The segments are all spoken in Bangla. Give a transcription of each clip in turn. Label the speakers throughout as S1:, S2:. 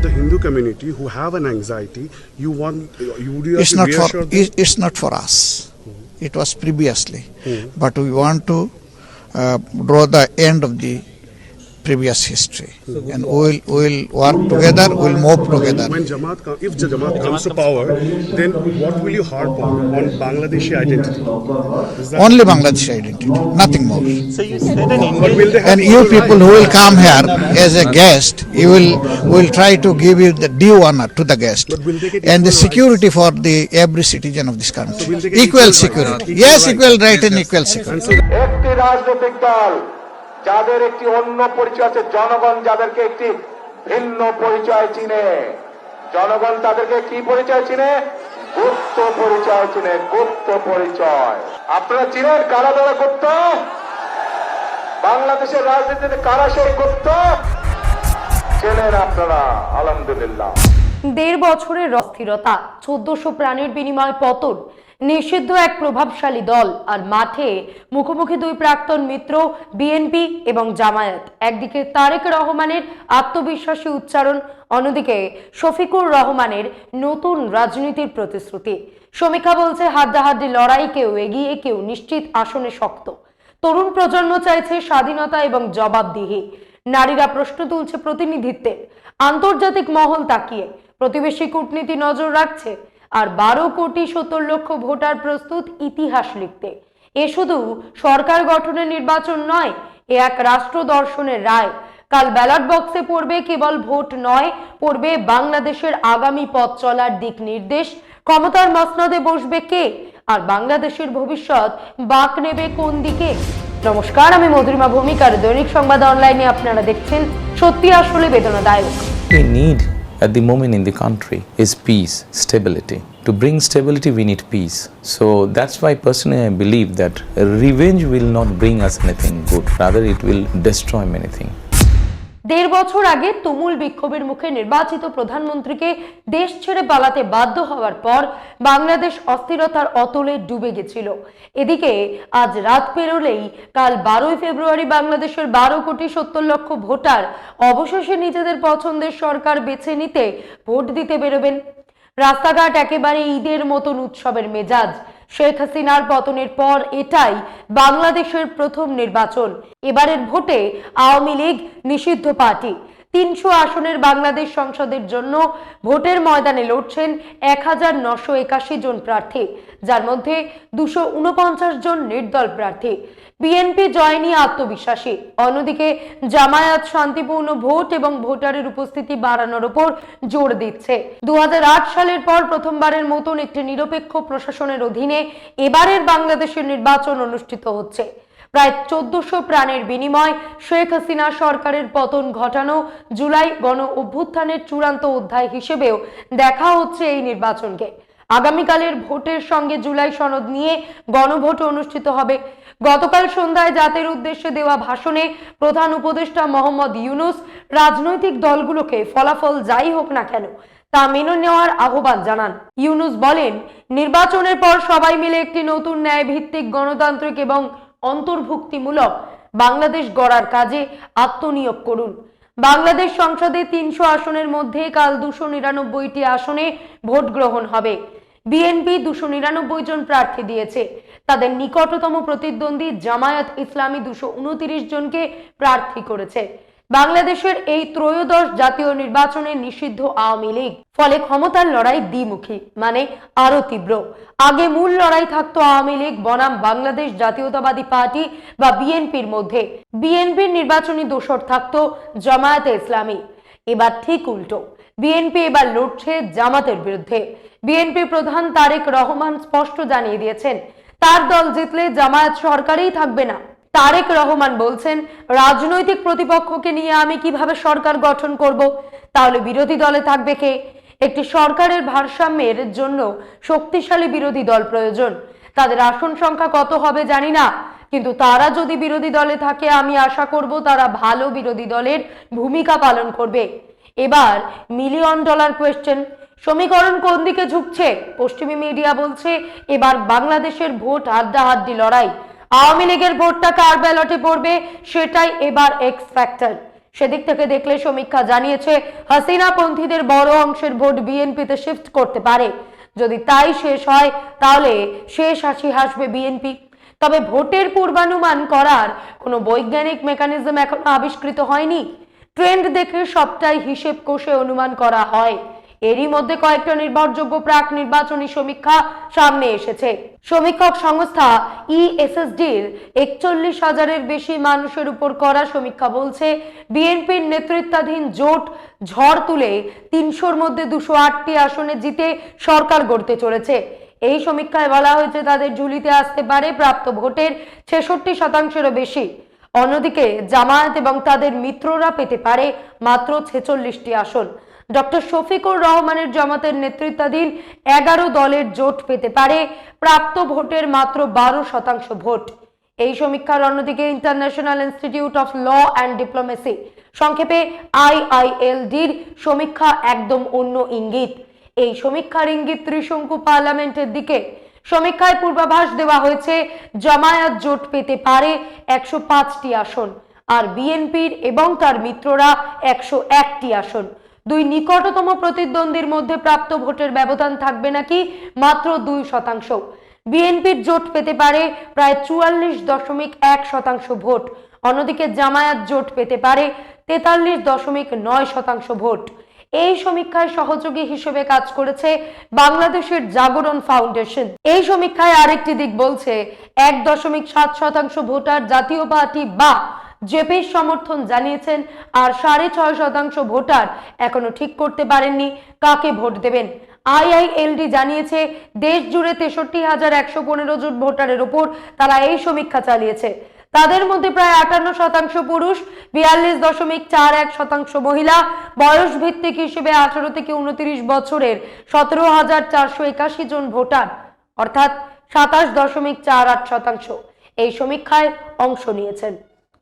S1: the Hindu community who have an anxiety, you
S2: it's not for us. It was previously, but we want to draw the end of the previous history, and we'll work together, we'll move together.
S1: When if Jamaat comes to power, then what will you harp on Bangladeshi identity?
S2: Only Bangladeshi identity, nothing more.
S3: So you said an
S1: But will they have
S2: And you people who will come here as a guest, will try to give you the due honor to the guest,
S1: But will they get
S2: and the
S1: equal
S2: security for the every citizen of this country.
S1: will they get
S2: Equal
S1: equal
S2: security,
S1: rights?
S2: yes,
S1: Equal
S2: equal
S1: rights.
S2: right and equal security.
S1: And so
S4: একটি রাজনৈতিক দল যাদের একটি অন্য পরিচয় আছে, জনগণ যাদেরকে একটি ভিন্ন পরিচয় চিনে, জনগণ তাদেরকে কি পরিচয় চিনে? গুপ্ত পরিচয় চিনে, গুপ্ত পরিচয়। আপনারা চিনেন কারা তারা গুপ্ত? বাংলাদেশের রাজনীতিতে কারা সেই গুপ্ত? চেনেন আপনারা, আলহামদুলিল্লাহ।
S5: ১.৫ বছরের অস্থিরতা, ১৪০০ প্রাণের বিনিময় পতন, নিষিদ্ধ এক প্রভাবশালী দল, আর মাঠে মুখোমুখি দুই প্রাক্তন মিত্র বিএনপি এবং জামায়াত। একদিকে তারেক রহমানের আত্মবিশ্বাসী উচ্চারণ, অন্যদিকে শফিকুর রহমানের নতুন রাজনীতির প্রতিশ্রুতি। সমীক্ষা বলছে হাড্ডাহাড্ডি লড়াই, কেউ এগিয়ে, কেউ নিশ্চিত আসনে শক্ত। তরুণ প্রজন্ম চাইছে স্বাধীনতা এবং জবাবদিহি। নারীরা প্রশ্ন তুলছে প্রতিনিধিত্বের। আন্তর্জাতিক মহল তাকিয়ে, প্রতিবেশী কূটনীতি নজর রাখছে, আর 12,70,00,000 ভোটার প্রস্তুত ইতিহাস লিখতে। এ শুধু সরকার গঠনের নির্বাচন নয়, এ এক রাষ্ট্র দর্শনের রায়। কাল ব্যালট বক্সে পড়বে কেবল ভোট নয়, পড়বে বাংলাদেশের আগামী পথ চলার দিক নির্দেশ। ক্ষমতার মসনদে বসবে কে, আর বাংলাদেশের ভবিষ্যৎ বাঁক নেবে কোন দিকে? নমস্কার, আমি মধুরিমা ভৌমিক, আর দৈনিক সংবাদ অনলাইনে আপনারা দেখছেন সত্যি আসলে বেদনাদায়ক।
S6: We need at the moment in the country is peace, stability. To bring stability, we need peace. So that's why personally I believe that revenge will not bring us anything good. Rather, it will destroy many things.
S5: ১.৫ বছর আগে তুমুল বিক্ষোভের মুখে নির্বাচিত প্রধানমন্ত্রীকে দেশ ছেড়ে পালাতে বাধ্য হওয়ার পর বাংলাদেশ অস্থিরতার অতলে ডুবে গেছিল। এদিকে আজ রাত পেরোলেই কাল 12 ফেব্রুয়ারি বাংলাদেশের 12,70,00,000 ভোটার অবশেষে নিজেদের পছন্দের সরকার বেছে নিতে ভোট দিতে বেরোবেন। রাস্তাঘাট একেবারে ঈদের মতন উৎসবের মেজাজ। শেখ হাসিনার পতনের পর এটাই বাংলাদেশের প্রথম নির্বাচন। এবারের ভোটে আওয়ামী লীগ নিষিদ্ধ পার্টি। ৩০০ আসনের বাংলাদেশ সংসদের জন্য ভোটের ময়দানে লড়ছেন ১,৯৮১ জন প্রার্থী, যার মধ্যে ২৪৯ জন নির্দল প্রার্থী। বিএনপি জয় নিয়ে আত্মবিশ্বাসী, অন্যদিকে জামায়াত শান্তিপূর্ণ ভোট এবং ভোটারের উপস্থিতি বাড়ানোর উপর জোর দিচ্ছে। ২০০৮ সালের পর প্রথমবারের মতন একটি নিরপেক্ষ প্রশাসনের অধীনে এবারের বাংলাদেশের নির্বাচন অনুষ্ঠিত হচ্ছে। প্রায় ১৪০০ প্রাণের বিনিময় শেখ হাসিনা সরকারের পতন ঘটানো জুলাই গণ অভ্যুত্থানের চূড়ান্ত অধ্যায় হিসেবেও দেখা হচ্ছে এই নির্বাচনকে। আগামীকালের ভোটের সঙ্গে জুলাই সনদ নিয়ে গণভোট অনুষ্ঠিত হবে। গতকাল সন্ধ্যায় জাতির উদ্দেশ্যে দেওয়া ভাষণে প্রধান উপদেষ্টা মোহাম্মদ ইউনূস রাজনৈতিক দলগুলোকে ফলাফল যাই হোক না কেন তা মেনে নেওয়ার আহ্বান জানান। ইউনূস বলেন, নির্বাচনের পর সবাই মিলে একটি নতুন ন্যায়ভিত্তিক গণতান্ত্রিক এবং অন্তর্ভুক্তিমূলক বাংলাদেশ গড়ার কাজে আত্মনিয়োগ করুন। বাংলাদেশ সংসদে ৩০০ আসনের মধ্যে কাল ২৯৯টি আসনে ভোট গ্রহণ হবে। বিএনপি ২৯৯ জন প্রার্থী দিয়েছে। তাদের নিকটতম প্রতিদ্বন্দ্বী জামায়াত ইসলামী ২২৯ জনকে প্রার্থী করেছে। বাংলাদেশের এই ত্রয়োদশ জাতীয় নির্বাচনে নিষিদ্ধ আওয়ামী লীগ। ফলে ক্ষমতার লড়াই দ্বিমুখী, মানে আরো তীব্র। আগে মূল লড়াই থাকতো আওয়ামী লীগ বনাম বাংলাদেশ জাতীয়তাবাদী পার্টি বা বিএনপির মধ্যে। বিএনপির নির্বাচনী দোসর থাকতো জামায়াতে ইসলামী। এবার ঠিক উল্টো, বিএনপি এবার লড়ছে জামাতের বিরুদ্ধে। বিএনপি প্রধান তারেক রহমান স্পষ্ট জানিয়ে দিয়েছেন, তার দল জিতলে জামায়াত সরকারেই থাকবে না। তারেক রহমান বলছেন, রাজনৈতিক প্রতিপক্ষকে নিয়ে আমি কিভাবে সরকার গঠন করব? তাহলে বিরোধী দলে থাকবে কে? একটি সরকারের ভারসাম্যের জন্য শক্তিশালী বিরোধী দল প্রয়োজন। তাদের আসন সংখ্যা কত হবে জানি না, কিন্তু তারা যদি বিরোধী দলে থাকে আমি আশা করব তারা ভালো বিরোধী দলের ভূমিকা পালন করবে। এবার $1,000,000 কোয়েশ্চেন, সমীকরণ কোন দিকে ঝুঁকছে? পশ্চিমী মিডিয়া বলছে এবার বাংলাদেশের ভোট হাড্ডাহাড্ডি লড়াই। আওয়ামী লীগের ভোটটা কার ব্যালটে পড়বে সেটাই এবার এক্স ফ্যাক্টর। সেদিক থেকে দেখলে সমীক্ষা জানিয়েছে হাসিনা পন্থীদের বড় অংশের ভোট বিএনপিতে শিফট করতে পারে। যদি তাই শেষ হয় তাহলে শেষ হাসি হাসবে বিএনপি। তবে ভোটের পূর্বানুমান করার কোনো বৈজ্ঞানিক মেকানিজম এখনো আবিষ্কৃত হয়নি। ট্রেন্ড দেখে সবটাই হিসেব কষে অনুমান করা হয়। এরই মধ্যে কয়েকটা নির্ভরযোগ্য প্রাক নির্বাচনী সমীক্ষা সামনে এসেছে। সমীক্ষক সংস্থা ইএসএসডির ৪১,০০০-এর বেশি মানুষের উপর করা সমীক্ষা বলছে বিএনপির নেতৃত্বাধীন জোট ঝড় তুলে ৩০০-র মধ্যে ২০৮টি আসনে জিতে সরকার গড়তে চলেছে। এই সমীক্ষায় বলা হয়েছে তাদের ঝুলিতে আসতে পারে প্রাপ্ত ভোটের ৬৬%-এরও বেশি। অন্যদিকে জামায়াত এবং তাদের মিত্ররা পেতে পারে মাত্র ৪৬টি আসন। ডক্টর শফিকুর রহমানের জামাতের নেতৃত্বাধীন ১১ দলের জোট পেতে পারে প্রাপ্ত ভোটের মাত্র ১২% ভোট। এই সমীক্ষার অন্যদিকে International Institute of Law and Diplomacy, সংক্ষেপে IILDর সমীক্ষা একদম অন্য ইঙ্গিত। এই সমীক্ষার ইঙ্গিত ত্রিশঙ্কু পার্লামেন্টের দিকে। সমীক্ষায় পূর্বাভাস দেওয়া হয়েছে জামায়াত জোট পেতে পারে ১০৫টি আসন, আর বিএনপির এবং তার মিত্ররা ১০১টি আসন। দুই নিকটতম প্রতিদ্বন্দ্বীর মধ্যে প্রাপ্ত ভোটের ব্যবধান থাকবে নাকি মাত্র ২%। বিএনপির জোট পেতে পারে প্রায় ৪৪.১% ভোট। অন্যদিকে জামায়াত জোট পেতে পারে ৪৩.৯% ভোট। এই সমীক্ষায় সহযোগী হিসেবে কাজ করেছে বাংলাদেশের জাগরণ ফাউন্ডেশন। এই সমীক্ষায় আরেকটি দিক বলছে ১.৭% ভোটার জাতীয় পার্টি বা জেপির সমর্থন জানিয়েছেন, আর ৬.৫% ভোটার এখনো ঠিক করতে পারেননি কাকে ভোট দেবেন। IILD জানিয়েছে দেশ জুড়ে ৬৩,১১৫ জন ভোটারের উপর তারা এই সমীক্ষা চালিয়েছে। তাদের মধ্যে প্রায় ৫৮% পুরুষ, ৪২.৪১% মহিলা, বয়স ভিত্তিক হিসেবে ১৮ থেকে ২৯ বছরের ১৭,৪৮১ জন ভোটার, অর্থাৎ ২৭.৪৮% এই সমীক্ষায় অংশ নিয়েছেন।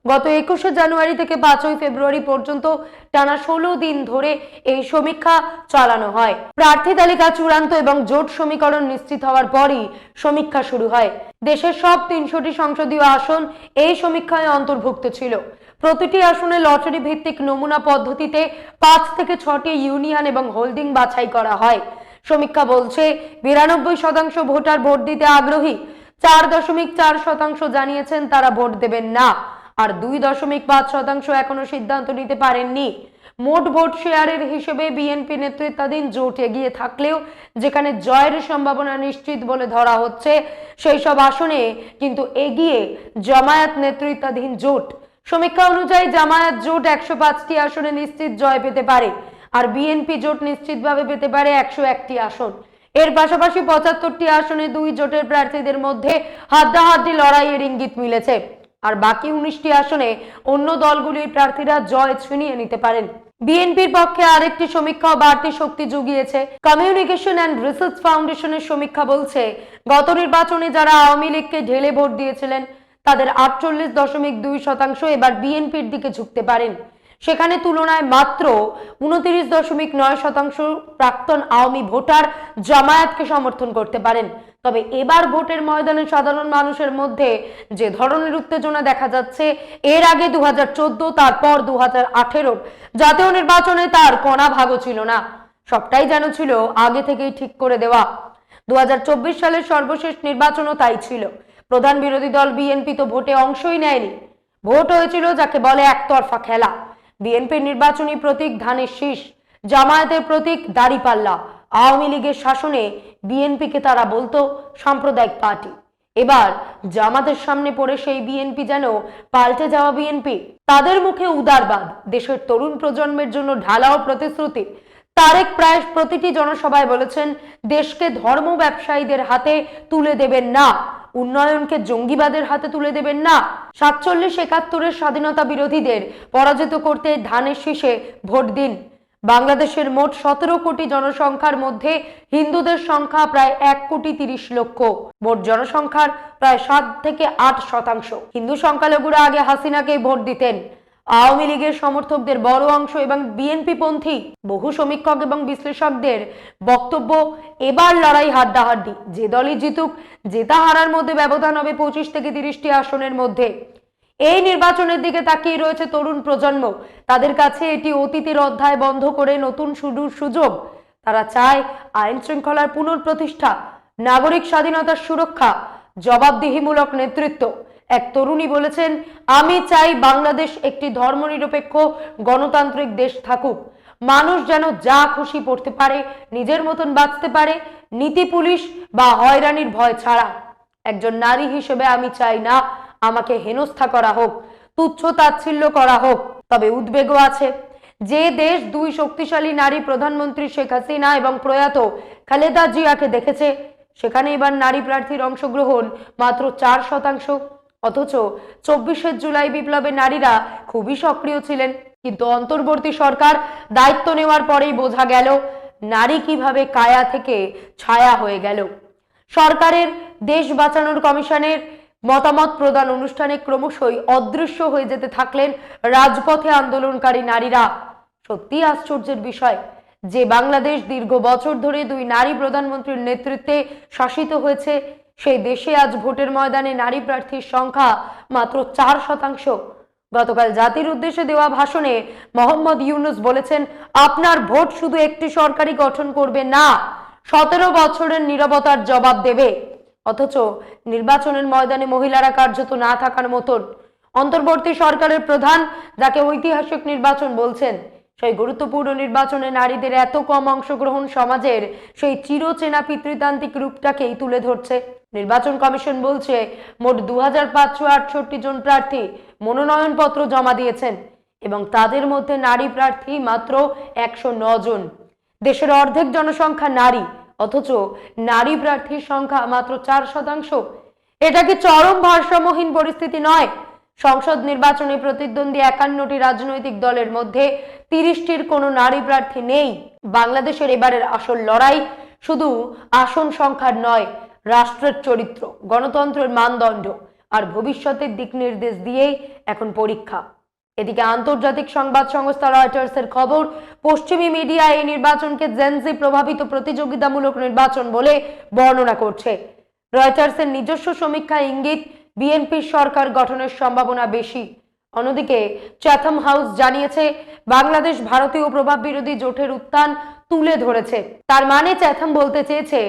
S5: গত ২১শে জানুয়ারি থেকে ৫ই ফেব্রুয়ারি পর্যন্ত টানা ১৬ দিন ধরে এই সমীক্ষা চালানো হয়। প্রার্থী তালিকা চূড়ান্ত এবং জোট সমীকরণ নিশ্চিত হওয়ার পরই সমীক্ষা শুরু হয়। দেশের সব ৩০০টি সংসদীয় আসন এই সমীক্ষায় অন্তর্ভুক্ত ছিল। প্রতিটি আসনে লটারি ভিত্তিক নমুনা পদ্ধতিতে ৫ থেকে ৬টি ইউনিয়ন এবং হোল্ডিং বাছাই করা হয়। সমীক্ষা বলছে ৯২% ভোটার ভোট দিতে আগ্রহী, ৪.৪% জানিয়েছেন তারা ভোট দেবেন না, আর ২.৫% এখনো সিদ্ধান্ত নিতে পারেননি। মোট ভোট শেয়ারের হিসেবে বিএনপি নেতৃত্বাধীন জোট এগিয়ে থাকলেও যেখানে জয়ের সম্ভাবনা নিশ্চিত বলে ধরা হচ্ছে সেই সব আসনে কিন্তু এগিয়ে জামায়াত নেতৃত্বাধীন জোট। সমীক্ষা অনুযায়ী জামায়াত জোট ১০৫টি আসনে নিশ্চিত জয় পেতে পারে, আর বিএনপি জোট নিশ্চিতভাবে পেতে পারে ১০১টি আসন। এর পাশাপাশি ৭৫টি আসনে দুই জোটের প্রার্থীদের মধ্যে হাড্ডাহাড্ডি লড়াইয়ের ইঙ্গিত মিলেছে, আর বাকি ১৯টি আসনে অন্য দলগুলির প্রার্থীরা জয় ছিনিয়ে নিতে পারেন। বিএনপির পক্ষে আরেকটি সমীক্ষা বাড়তি শক্তি জুগিয়েছে। কমিউনিকেশন অ্যান্ড রিসার্চ ফাউন্ডেশনের সমীক্ষা বলছে গত নির্বাচনে যারা আওয়ামী লীগকে ঢেলে ভোট দিয়েছিলেন তাদের ৪৮.২% এবার বিএনপির দিকে ঝুঁকতে পারেন। সেখানে তুলনায় মাত্র ২৯.৯% প্রাক্তন আওয়ামী ভোটার জামায়াতকে সমর্থন করতে পারেন। তবে এবার ভোটের ময়দানে সাধারণ মানুষের মধ্যে যে ধরনের উত্তেজনা দেখা যাচ্ছে, এর আগে ২০১৪, তারপর ২০১৮ জাতীয় নির্বাচনে তার কণা ভাগও ছিল না। সবটাই যেন ছিল আগে থেকেই ঠিক করে দেওয়া। ২০২৪ সালের সর্বশেষ নির্বাচনও তাই ছিল। প্রধান বিরোধী দল বিএনপি তো ভোটে অংশই নেয়নি। ভোট হয়েছিল যাকে বলে একতরফা খেলা। বিএনপির নির্বাচনী প্রতীক ধানের শীষ, জামায়াতের প্রতীক দাড়িপাল্লা। আওয়ামী লীগের শাসনে বিএনপিকে তারা বলতো সাম্প্রদায়িক পার্টি। এবার জামাতের সামনে পড়ে সেই বিএনপি যেন পাল্টে যাওয়া বিএনপি। তাদের মুখে উদারবাদ, দেশের তরুণ প্রজন্মের জন্য ঢালাও প্রতিশ্রুতি। তারেক প্রায় প্রতিটি জনসভায় বলেছেন দেশকে ধর্ম ব্যবসায়ীদের হাতে তুলে দেবেন না, উন্নয়নকে জঙ্গিবাদের হাতে তুলে দেবেন না। ৪৭-৭১-এর স্বাধীনতা বিরোধীদের পরাজিত করতে ধানের শীষে ভোট দিন। বাংলাদেশের মোট ১৭ কোটি জনসংখ্যার মধ্যে হিন্দুদের সংখ্যা প্রায় ১,৩০,০০,০০০। মোট জনসংখ্যার প্রায় ৭ থেকে ৮%। হিন্দু সংখ্যালঘুরা আগে হাসিনাকেই ভোট দিতেন। আওয়ামী লীগের সমর্থকদের বড় অংশ এবং বিএনপি পন্থী। বহু সমীক্ষক এবং বিশ্লেষকদের বক্তব্য এবার লড়াই হাড্ডাহাড্ডি। যে দলই জিতুক, জেতা হারার মধ্যে ব্যবধান হবে ২৫ থেকে ৩০টি আসনের মধ্যে। এই নির্বাচনের দিকে তাকিয়ে রয়েছে তরুণ প্রজন্ম। তাদের কাছে এটি অতীতের অধ্যায় বন্ধ করে নতুন শুরুর সুযোগ। তারা চায় আইন শৃঙ্খলার পুনঃপ্রতিষ্ঠা, নাগরিক স্বাধীনতার সুরক্ষা, জবাবদিহিমূলক নেতৃত্ব। এক তরুণী বলেছেন, আমি চাই বাংলাদেশ একটি ধর্মনিরপেক্ষ গণতান্ত্রিক দেশ থাকুক। মানুষ যেন যা খুশি পড়তে পারে, নিজের মতন বাঁচতে পারে, নীতি পুলিশ বা হয়রানির ভয় ছাড়া। একজন নারী হিসেবে আমি চাই না আমাকে হেনস্থা করা হোক, তুচ্ছ তাচ্ছিল্য করা হোক। তবে উদ্বেগও আছে। যে দেশ দুই শক্তিশালী নারী প্রধানমন্ত্রী শেখ হাসিনা এবং প্রয়াত খালেদা জিয়াকে দেখেছে, সেখানে এবার নারী প্রার্থীর অংশগ্রহণ মাত্র 4%। অথচ 24শে জুলাই বিপ্লবে নারীরা খুবই সক্রিয় ছিলেন। কিন্তু অন্তর্বর্তী সরকার দায়িত্ব নেওয়ার পরেই বোঝা গেল নারী কিভাবে কায়া থেকে ছায়া হয়ে গেল। সরকারের দেশ বাঁচানোর কমিশনের মতামত প্রদান অনুষ্ঠানে ক্রমশই অদৃশ্য হয়ে যেতে থাকলেন রাজপথে আন্দোলনকারী নারীরা। সত্যি আশ্চর্যের বিষয় যে বাংলাদেশ দীর্ঘ বছর ধরে দুই নারী প্রধানমন্ত্রীর নেতৃত্বে শাসিত হয়েছে, সেই দেশে আজ ভোটের ময়দানে নারী প্রার্থীর সংখ্যা মাত্র 4%। গতকাল জাতির উদ্দেশ্যে দেওয়া ভাষণে মোহাম্মদ ইউনূস বলেছেন, আপনার ভোট শুধু একটি সরকারি গঠন করবে না, 17 বছরের নীরবতার জবাব দেবে। অথচ নির্বাচনের ময়দানে মহিলারা কার্যত না থাকার মতন। অন্তর্বর্তী সরকারের প্রধান, যাকে ঐতিহাসিক নির্বাচন বলছেন, সেই গুরুত্বপূর্ণ নির্বাচনে নারীদের এত কম অংশগ্রহণ সমাজের সেই চিরচেনা পিতৃতান্ত্রিক রূপটাকেই তুলে ধরছে। নির্বাচন কমিশন বলছে মোট 2568 জন প্রার্থী মনোনয়নপত্র জমা দিয়েছেন এবং তাদের মধ্যে নারী প্রার্থী মাত্র 109 জন। দেশের অর্ধেক জনসংখ্যা নারী, অথচ নারী প্রার্থীর সংখ্যা মাত্র 4%। এটা কি চরম ভারসাম্যহীন পরিস্থিতি নয়? সংসদ নির্বাচনে প্রতিদ্বন্দ্বী 51টি রাজনৈতিক দলের মধ্যে 30টির কোনো নারী প্রার্থী নেই। বাংলাদেশের এবারের আসল লড়াই শুধু আসন সংখ্যার নয়, রাষ্ট্রের চরিত্র, গণতন্ত্রের মানদণ্ড আর ভবিষ্যতের দিক নির্দেশ দিয়েই এখন পরীক্ষা। এদিকে আন্তর্জাতিক সংবাদ সংস্থা রয়টার্সের খবর, পশ্চিমী মিডিয়া এই নির্বাচনকে জেনজি প্রভাবিত প্রতিযোগিতামূলক নির্বাচন বলে বর্ণনা করছে। রয়টার্সের নিজস্ব সমীক্ষায় ইঙ্গিত, বিএনপির সরকার গঠনের সম্ভাবনা বেশি। অন্যদিকে চ্যাথম হাউস জানিয়েছে, বাংলাদেশ ভারতীয় প্রভাব বিরোধী জোটের উত্থান তুলে ধরেছে। তার মানে চ্যাথম বলতে চেয়েছে,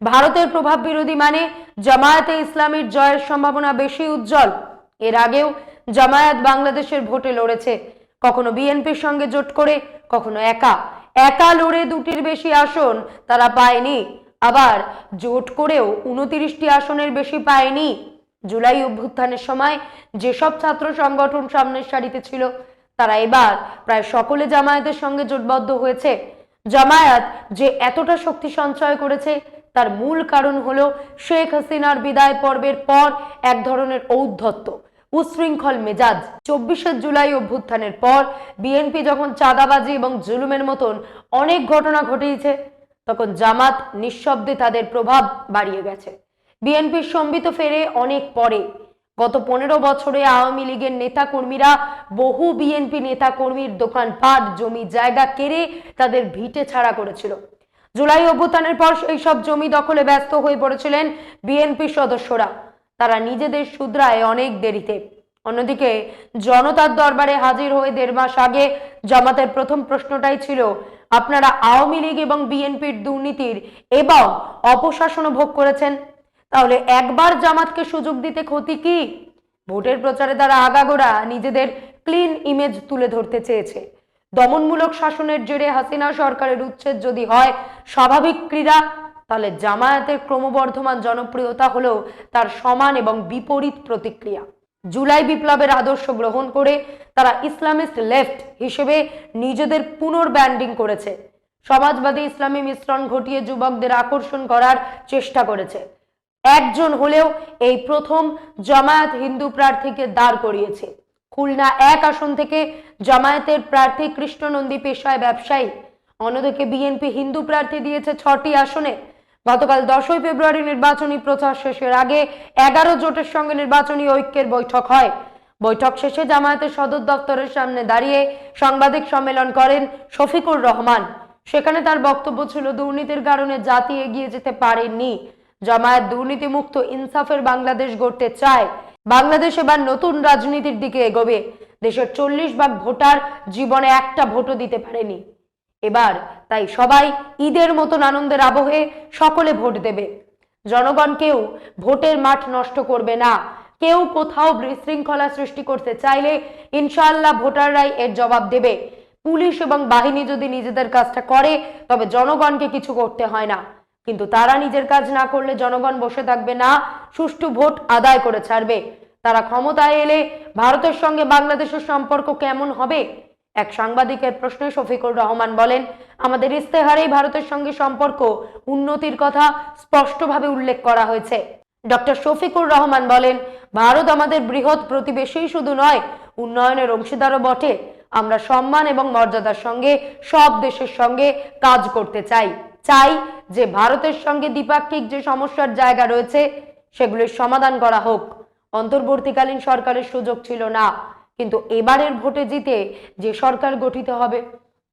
S5: ভারতের প্রভাব বিরোধী মানে জামায়াতে ইসলামীর জয়ের সম্ভাবনা বেশি উজ্জ্বল। এর আগেও জামায়াত বাংলাদেশের ভোটে লড়েছে, কখনো বিএনপির সঙ্গে জোট করে, কখনো একা। একা লড়ে 2টির বেশি আসন তারা পায়নি, আবার জোট করেও 29টি আসনের বেশি পায়নি। জুলাই অভ্যুত্থানের সময় যেসব ছাত্র সংগঠন সামনের সারিতে ছিল, তারা এবার প্রায় সকলে জামায়াতের সঙ্গে জোটবদ্ধ হয়েছে। জামায়াত যে এতটা শক্তি সঞ্চয় করেছে, তার মূল কারণ হলো শেখ হাসিনার বিদায় পর্বের পর এক ধরনের ঔদ্ধত্য, উশৃঙ্খল মেজাজ। 24শে জুলাই অভ্যুত্থানের পর বিএনপি যখন চাঁদাবাজি এবং জুলুমের মতন অনেক ঘটনা ঘটিয়েছে, তখন জামাত নিঃশব্দে তাদের প্রভাব বাড়িয়ে গেছে। বিএনপির সম্বিত ফেরে অনেক পরে। গত 15 বছরে আওয়ামী লীগের নেতা কর্মীরা বহু বিএনপি নেতা কর্মীর দোকানপাট, জমি জায়গা কেড়ে তাদের ভিটে ছাড়া করেছিল। জুলাই অভ্যুত্থানের পর এই সব জমি দখলে ব্যস্ত হয়ে পড়েছিলেন বিএনপির সদস্যরা। তারা নিজেদের শুধরায় অনেক দেরিতে। অন্যদিকে জনতার দরবারে হাজির হয়ে 1.5 মাস আগে জামাতের প্রথম প্রশ্নটাই ছিল, আপনারা আওয়ামী লীগ এবং বিএনপির দুর্নীতির এবং অপশাসন ভোগ করেছেন, তাহলে একবার জামাতকে সুযোগ দিতে ক্ষতি কি? ভোটের প্রচারে তারা আগাগোড়া নিজেদের ক্লিন ইমেজ তুলে ধরতে চেয়েছে। দমনমূলক শাসনের জেরে হাসিনা সরকারের উচ্ছেদ যদি হয় স্বাভাবিক ক্রীড়া, তাহলে জামায়াতের ক্রমবর্ধমান জনপ্রিয়তা হলো তার সমান এবং বিপরীত প্রতিক্রিয়া। জুলাই বিপ্লবের আদর্শ গ্রহণ করে তারা ইসলামিস্ট লেফট হিসেবে নিজেদের পুনর্ব্র্যান্ডিং করেছে। সমাজবাদী ইসলামী মিশ্রণ ঘটিয়ে যুবকদের আকর্ষণ করার চেষ্টা করেছে। একজন হলেও এই প্রথম জামায়াত হিন্দু প্রার্থীকে দাঁড় করিয়েছে। খুলনা 1 আসন থেকে জামায়াতের প্রার্থী কৃষ্ণনন্দী পেশায় ব্যবসায়ী। অন্যদিকে বিএনপি হিন্দু প্রার্থী দিয়েছে 6টি আসনে। গতকাল 10ই ফেব্রুয়ারি নির্বাচনী প্রচার শেষের আগে 11 জোটের সঙ্গে নির্বাচনী ঐক্যের বৈঠক হয়। বৈঠক শেষে জামায়াতের সদর দপ্তরের সামনে দাঁড়িয়ে সাংবাদিক সম্মেলন করেন শফিকুর রহমান। সেখানে তার বক্তব্য ছিল, দুর্নীতির কারণে জাতি এগিয়ে যেতে পারেনি। জামায়াত দুর্নীতিমুক্ত ইনসাফের বাংলাদেশ গড়তে চায়। বাংলাদেশ এবার নতুন রাজনীতির দিকে এগোবে। দেশের 40 ভাগ ভোটার জীবনে একটা ভোটও দিতে পারেনি। এবার তাই সবাই ঈদের মতন আনন্দের আবহে সকলে ভোট দেবে। জনগণ কেউ ভোটের মাঠ নষ্ট করবে না। কেউ কোথাও বিশৃঙ্খলা সৃষ্টি করতে চাইলে ইনশাআল্লাহ ভোটাররাই এর জবাব দেবে। পুলিশ এবং বাহিনী যদি নিজেদের কাজটা করে তবে জনগণকে কিছু করতে হয় না, কিন্তু তারা নিজের কাজ না করলে জনগণ বসে থাকবে না, সুষ্ঠু ভোট আদায় করে ছাড়বে। তারা ক্ষমতায় এলে ভারতের সঙ্গে বাংলাদেশের সম্পর্ক কেমন হবে? এক সাংবাদিকের প্রশ্নে শফিকুর রহমান বলেন, আমাদের ইস্তেহারেই ভারতের সঙ্গে সম্পর্ক উন্নতির কথা স্পষ্টভাবে উল্লেখ করা হয়েছে। ডক্টর শফিকুর রহমান বলেন, ভারত আমাদের বৃহৎ প্রতিবেশী শুধু নয়, উন্নয়নের অংশীদারও বটে। আমরা সম্মান এবং মর্যাদার সঙ্গে সব দেশের সঙ্গে কাজ করতে চাই যে ভারতের সঙ্গে দ্বিপাক্ষিক যে সমস্যার জায়গা রয়েছে সেগুলির সমাধান করা হোক। অন্তর্বর্তীকালীন সরকারের সুযোগ ছিল না, কিন্তু এবারের ভোটে জিতে যে সরকার গঠিত হবে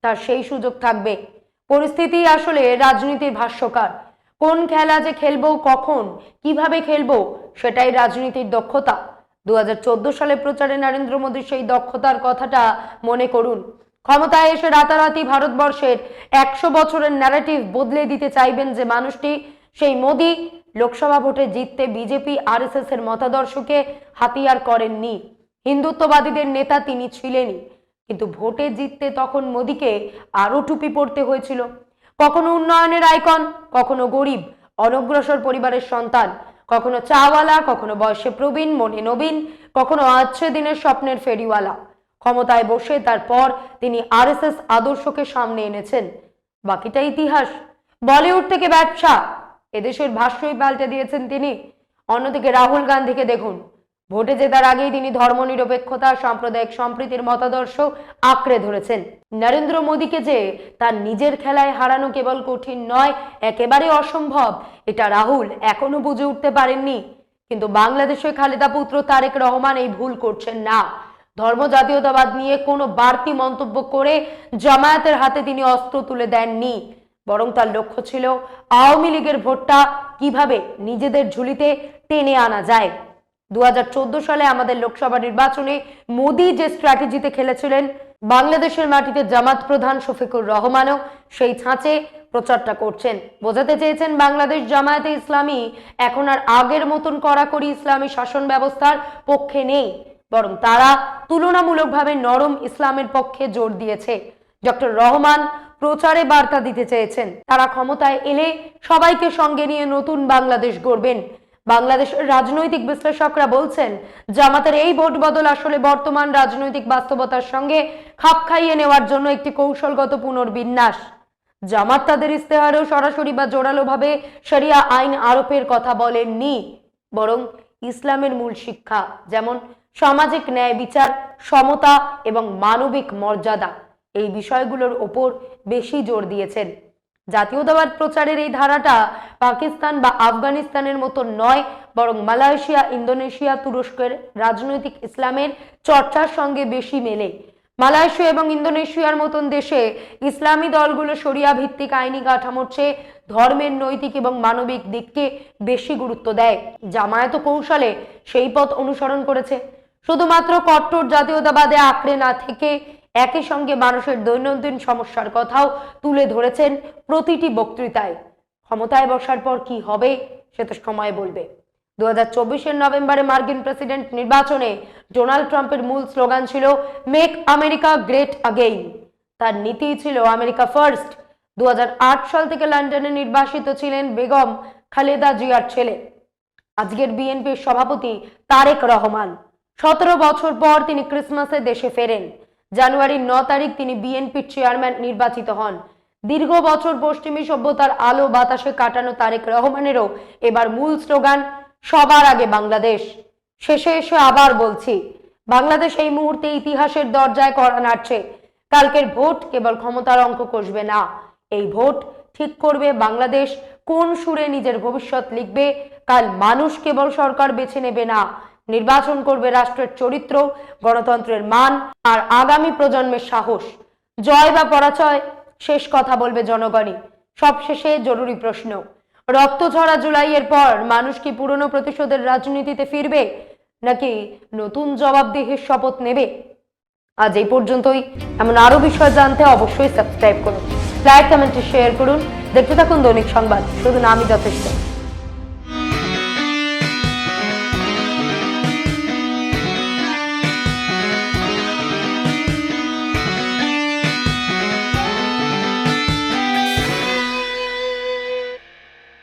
S5: তার সেই সুযোগ থাকবে। পরিস্থিতি আসলে রাজনীতির ভাষ্যকার। কোন খেলা যে খেলবো, কখন, কিভাবে খেলবো, সেটাই রাজনীতির দক্ষতা। 2014 সালে প্রচারে নরেন্দ্র মোদীর সেই দক্ষতার কথাটা মনে করুন। ক্ষমতায় এসে রাতারাতি ভারতবর্ষের 100 বছরের ন্যারেটিভ বদলে দিতে চাইবেন যে মানুষটি, সেই মোদী লোকসভা ভোটে জিততে বিজেপি আরএসএস এর মতাদর্শকে হাতিয়ার করেননি। হিন্দুত্ববাদীদের নেতা তিনি ছিলেনই, কিন্তু ভোটে জিততে তখন মোদীকে আরো টুপি পড়তে হয়েছিল। কখনো উন্নয়নের আইকন, কখনো গরিব অনগ্রসর পরিবারের সন্তান, কখনো চাওয়ালা, কখনো বয়সে প্রবীণ মনে নবীন, কখনো আছে দিনের স্বপ্নের ফেরিওয়ালা। ক্ষমতায় বসে তারপর তিনি আরএসএস আদর্শকে সামনে এনেছেন। বাকিটা ইতিহাস। বলিউড থেকে ব্যবসা, এদেশের ভাষ্যই পাল্টে দিয়েছেন তিনি। অন্যদিকে রাহুল গান্ধীকে দেখুন, ভোটে জেতার আগেই তিনি ধর্মনিরপেক্ষতা, সাম্প্রদায়িক সম্প্রীতির মতাদর্শ আঁকড়ে ধরেছেন। নরেন্দ্র মোদীকে যে তার নিজের খেলায় হারানো কেবল কঠিন নয়, একেবারে অসম্ভব, এটা রাহুল এখনো বুঝে উঠতে পারেননি। কিন্তু বাংলাদেশের খালেদা পুত্র তারেক রহমান এই ভুল করছেন না। ধর্ম জাতীয়তাবাদ নিয়ে কোনো বাড়তি মন্তব্য করে জামায়াতের হাতে তিনি অস্ত্র তুলে দেননি, বরং তার লক্ষ্য ছিল আওয়ামী লীগের ভোটটা কিভাবে নিজেদের ঝুলিতে টেনে আনা যায়। 2014 সালে আমাদের লোকসভা নির্বাচনে মোদী যে স্ট্র্যাটেজিতে খেলেছিলেন, বাংলাদেশের মাটিতে জামাত প্রধান শফিকুর রহমানও সেই ছাঁচে প্রচারটা করছেন। বোঝাতে চেয়েছেন বাংলাদেশ জামায়াতে ইসলামী এখন আর আগের মতন কড়াকড়ি ইসলামী শাসন ব্যবস্থার পক্ষে নেই, বরং তারা তুলনামূলকভাবে নরম ইসলামের পক্ষে জোর দিয়েছে। ডক্টর রহমান প্রচারে বার্তা দিতে চেয়েছেন তারা ক্ষমতায় এলে সবাইকে সঙ্গে নিয়ে নতুন বাংলাদেশ গড়বেন। বাংলাদেশের রাজনৈতিক বিশ্লেষকরা বলছেন, জামাতের এই ভোট বদল আসলে বর্তমান রাজনৈতিক বাস্তবতার সঙ্গে খাপ খাইয়ে নেওয়ার জন্য একটি কৌশলগত পুনর্বিন্যাস। জামাত তাদের ইস্তেহারেও সরাসরি বা জোরালোভাবে শরিয়া আইন আরোপের কথা বলেননি, বরং ইসলামের মূল শিক্ষা যেমন সামাজিক ন্যায় বিচার, সমতা এবং মানবিক মর্যাদা, এই বিষয়গুলোর ওপর বেশি জোর দিয়েছেন। জাতীয়তাবাদ প্রচারের এই ধারাটা পাকিস্তান বা আফগানিস্তানের মতো নয়, বরং মালয়েশিয়া, ইন্দোনেশিয়া, তুরস্কের রাজনৈতিক ইসলামের চর্চার সঙ্গে বেশি মেলে। মালয়েশিয়া এবং ইন্দোনেশিয়ার মতন দেশে ইসলামী দলগুলো শরিয়া ভিত্তিক আইনি কাঠামোর চেয়ে ধর্মের নৈতিক এবং মানবিক দিককে বেশি গুরুত্ব দেয়। জামায়াত কৌশলে সেই পথ অনুসরণ করেছে। শুধুমাত্র কট্টর জাতীয়তাবাদে আঁকড়ে না থেকে একই সঙ্গে মানুষের দৈনন্দিন সমস্যার কথাও তুলে ধরেছেন প্রতিটি বক্তৃতায়। ক্ষমতায় বসার পর কি হবে সেটা সময় বলবে। 2024 নভেম্বরে মার্কিন প্রেসিডেন্ট নির্বাচনে ডোনাল্ড ট্রাম্পের মূল স্লোগান ছিল মেক আমেরিকা গ্রেট আগেইন। তার নীতি ছিল আমেরিকা ফার্স্ট। 2008 সাল থেকে লন্ডনে নির্বাসিত ছিলেন বেগম খালেদা জিয়ার ছেলে, আজকের বিএনপির সভাপতি তারেক রহমান। 17 বছর পর তিনি ক্রিসমাসে দেশে ফেরেন। জানুয়ারির 9 তারিখ তিনি বিএনপির চেয়ারম্যান নির্বাচিত হন। দীর্ঘ বছর পশ্চিমী সভ্যতার আলো বাতাসে কাটানো তারেক রহমানেরও এবার মূল স্লোগান সবার আগে বাংলাদেশ। শেষে এসে আবার বলছি, বাংলাদেশ এই মুহূর্তে ইতিহাসের দরজায় কড়া নাড়ছে। কালকের ভোট কেবল ক্ষমতার অঙ্ক কষবে না, এই ভোট ঠিক করবে বাংলাদেশ কোন সুরে নিজের ভবিষ্যৎ লিখবে। কাল মানুষ কেবল সরকার বেছে নেবে না, নির্বাচন করবে রাষ্ট্রের চরিত্র, গণতন্ত্রের মান আর আগামী প্রজন্মের সাহস। জয় বা পরাজয় শেষ কথা বলবে জনগণই। সবশেষে জরুরি প্রশ্ন, রক্তঝরা জুলাইয়ের পর মানুষ কি পুরনো প্রতিশোধের রাজনীতিতে ফিরবে, নাকি নতুন জবাবদিহির শপথ নেবে? আজ এই পর্যন্তই। এমন আরো বিষয় জানতে অবশ্যই সাবস্ক্রাইব করুন, লাইক কমেন্টে শেয়ার করুন। দেখতে থাকুন দৈনিক সংবাদ, শুধু নামই যথেষ্ট।